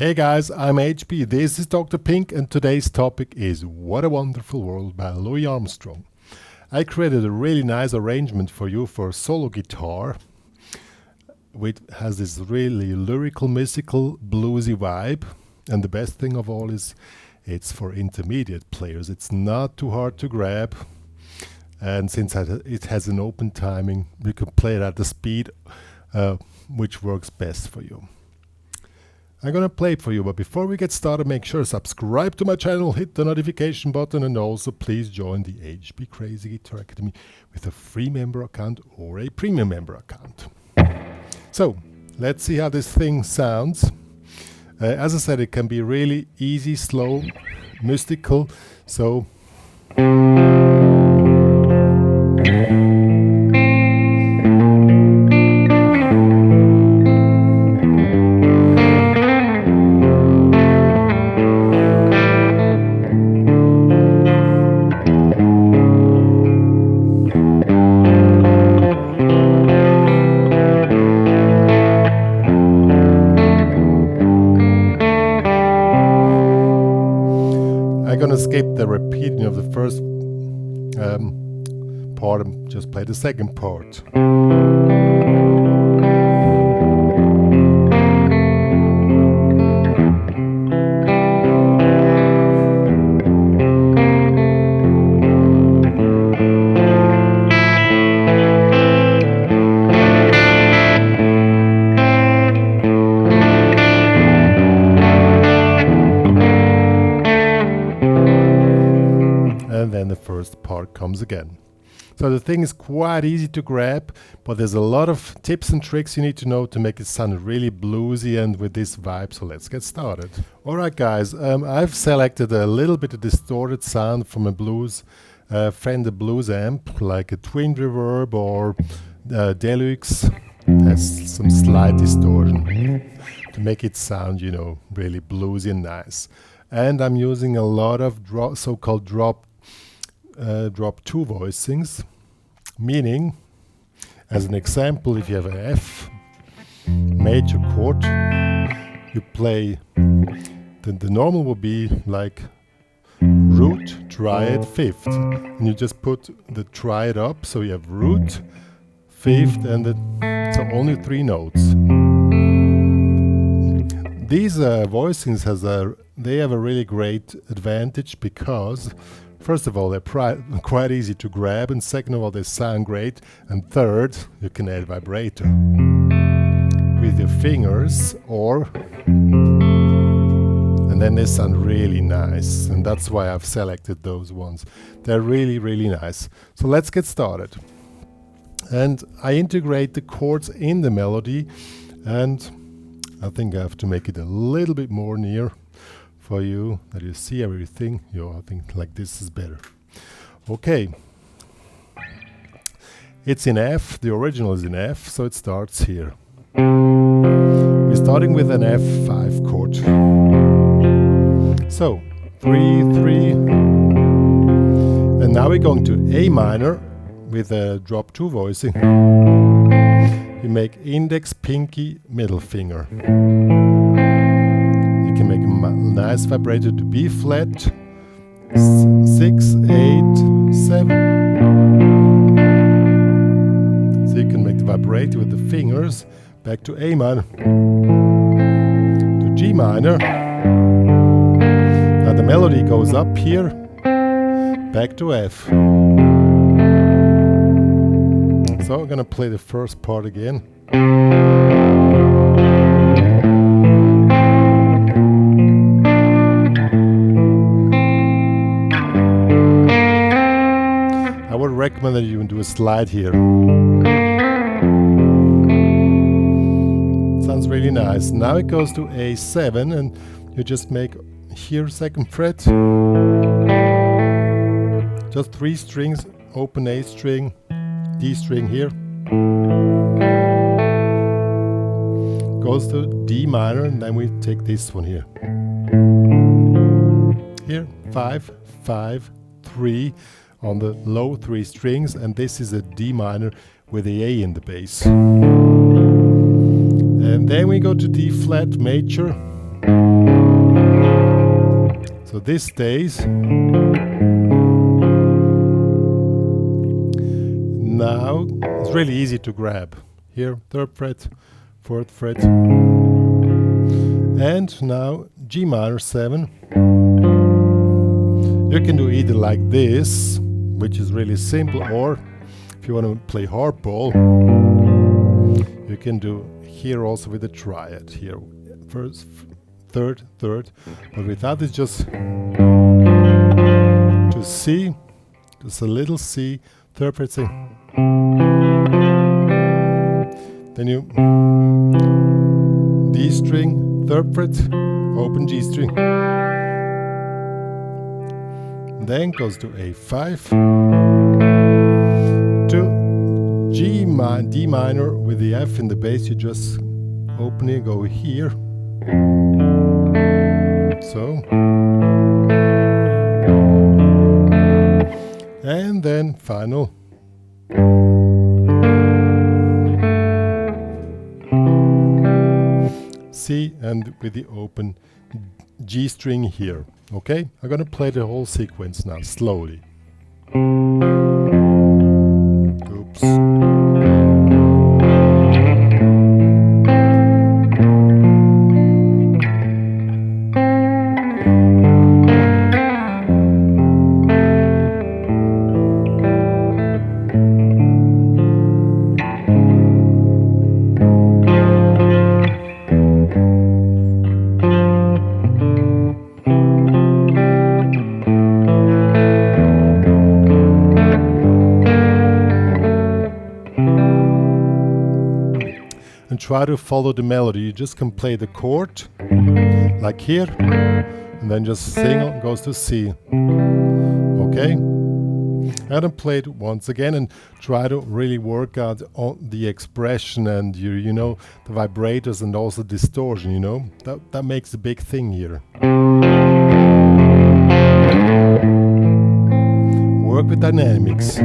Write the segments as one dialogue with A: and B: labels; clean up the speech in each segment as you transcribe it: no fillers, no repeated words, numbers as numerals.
A: Hey guys, I'm HP, this is Dr. Pink, and today's topic is What a Wonderful World by Louis Armstrong. I created a really nice arrangement for you for solo guitar, which has this really lyrical, mystical, bluesy vibe. And the best thing of all is it's for intermediate players. It's not too hard to grab. And since it has an open timing, you can play it at the speed which works best for you. I'm gonna play it for you, but before we get started, make sure to subscribe to my channel, hit the notification button, and also please join the HPCrazy Guitar Academy with a free member account or a premium member account. So, let's see how this thing sounds. As I said, it can be really easy, slow, mystical, so I'm gonna skip the repeating of the first part and just play the second part. And then the first part comes again. So the thing is quite easy to grab, but there's a lot of tips and tricks you need to know to make it sound really bluesy and with this vibe. So let's get started. Alright guys, I've selected a little bit of distorted sound from a Fender blues amp, like a twin reverb or Deluxe. Has some slight distortion to make it sound, you know, really bluesy and nice. And I'm using a lot of so-called drop 2 voicings, meaning, as an example, if you have an F major chord, you play, the normal would be like root, triad, fifth, and you just put the triad up, so you have root, fifth, and so only 3 notes. These voicings they have a really great advantage because, first of all, they're quite easy to grab, and second of all, they sound great, and third, you can add vibrato with your fingers, and then they sound really nice, and that's why I've selected those ones. They're really, really nice. So let's get started. And I integrate the chords in the melody, and I think I have to make it a little bit more near for you, that you see everything. I think like this is better. Okay. It's in F, the original is in F, so it starts here. We're starting with an F5 chord. So, 3, 3, and now we're going to A minor with a drop 2 voicing. We make index, pinky, middle finger. You can make a nice vibrato to B flat, 6, 8, 7. So you can make the vibrato with the fingers, back to A minor, to G minor. Now the melody goes up here, back to F. So I'm gonna play the first part again. I would recommend that you do a slide here. Sounds really nice. Now it goes to A7, and you just make here 2nd fret. Just 3 strings, open A string, D string here. Goes to D minor, and then we take this one here. Here, 5, 5, 3 on the low 3 strings, and this is a D minor with the A in the bass. And then we go to D flat major, So this stays. Now it's really easy to grab. Here, 3rd fret, 4th fret, and now G minor 7. You can do either like this, which is really simple, or if you want to play hardball, you can do here also with a triad. Here, 1st, 3rd, 3rd, but with that it's just to C, just a little C, 3rd fret, C. Then you D string, 3rd fret, open G string. Then goes to A5, to D minor with the F in the bass. You just open it, go here. So. And then final. C, and with the open G string here. Okay, I'm gonna play the whole sequence now, slowly. Oops. And try to follow the melody. You just can play the chord, like here, and then just sing it goes to C. Okay? And then play it once again and try to really work out on the expression and you know, the vibrators and also distortion, you know? That makes a big thing here. Work with dynamics.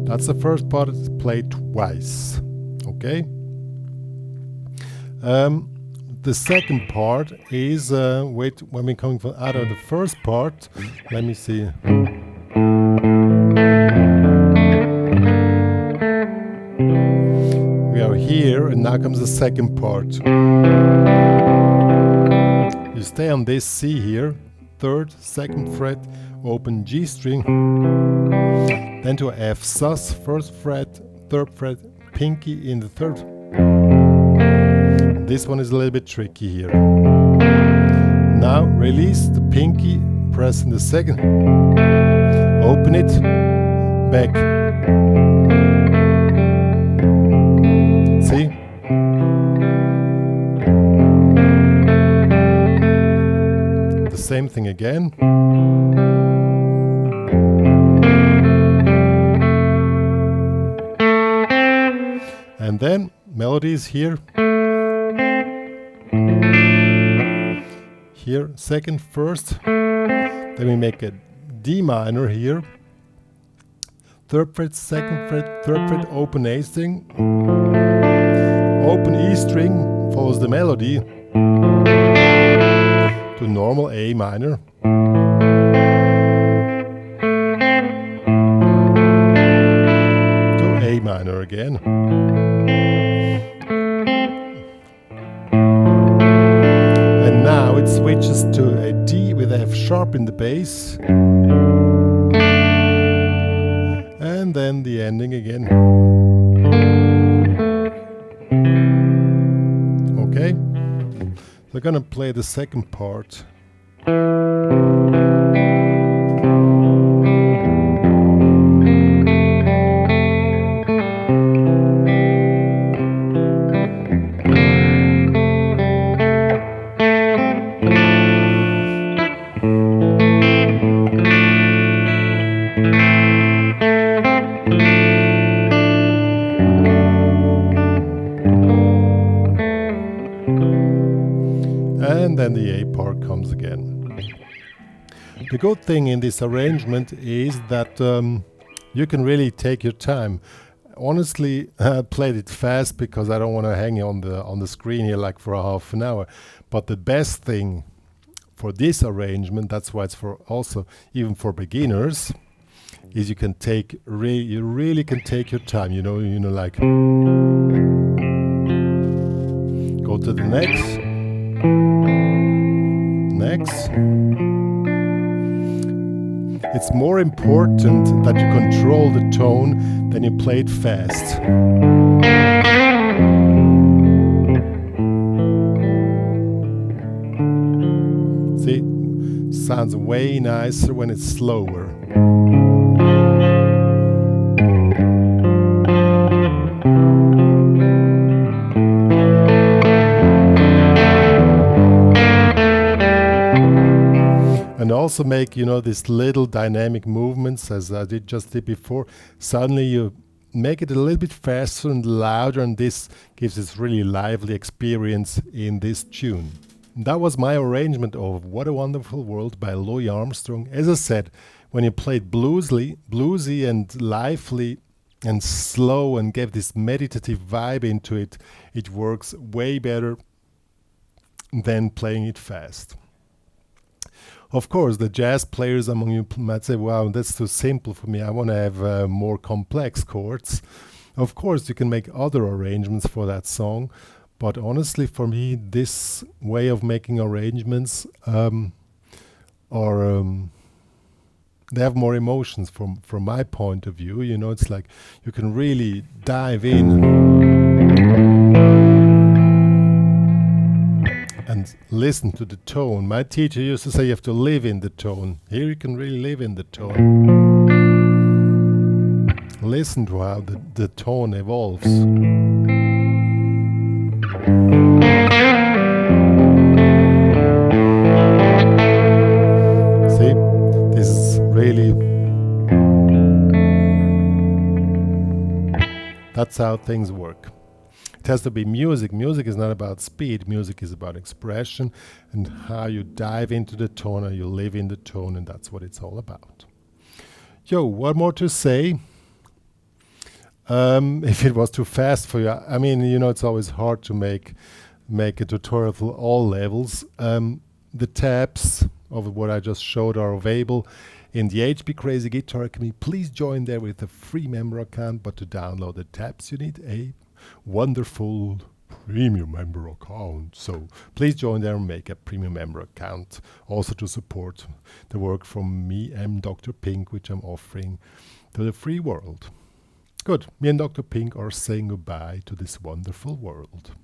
A: That's the first part. It's played twice. Okay. The second part is when we're coming from out of the first part. Let me see. We are here, and now comes the second part. You stay on this C here, 3rd, 2nd fret, open G string. Then to F sus, 1st fret, 3rd fret, pinky in the 3rd. This one is a little bit tricky here. Now release the pinky, press in the 2nd, open it, back. See? The same thing again. And then melody is here. Here, 2nd, 1st. Then we make a D minor here. 3rd fret, 2nd fret, 3rd fret, open A string. Open E string, follows the melody to normal A minor. To A minor again. Now it switches to a D with F sharp in the bass. And then the ending again. Okay? We're gonna play the second part. then the A part comes again. The good thing in this arrangement is that you can really take your time. Honestly, I played it fast because I don't want to hang on the screen here like for a half an hour. But the best thing for this arrangement, that's why it's for also even for beginners, is you can take you really can take your time. You know, like go to the next. It's more important that you control the tone than you play it fast. See, sounds way nicer when it's slower. And also make, these little dynamic movements as I just did before. Suddenly you make it a little bit faster and louder, and this gives this really lively experience in this tune. That was my arrangement of What a Wonderful World by Louis Armstrong. As I said, when you play it bluesy and lively and slow and give this meditative vibe into it, it works way better than playing it fast. Of course, the jazz players among you might say, wow, that's too simple for me. I want to have more complex chords. Of course, you can make other arrangements for that song. But honestly, for me, this way of making arrangements they have more emotions from my point of view. It's like you can really dive in and listen to the tone. My teacher used to say you have to live in the tone. Here you can really live in the tone. Listen to how the tone evolves. See, this is really, that's how things work. It has to be music. Music is not about speed. Music is about expression and how you dive into the tone and you live in the tone, and that's what it's all about. What more to say? If it was too fast for you, I mean, it's always hard to make a tutorial for all levels. The tabs of what I just showed are available in the HPCrazy Guitar Academy. Please join there with a free member account, but to download the tabs you need a wonderful premium member account. So please join there and make a premium member account, also to support the work from me and Dr. Pink, which I'm offering to the free world. Good. Me and Dr. Pink are saying goodbye to this wonderful world.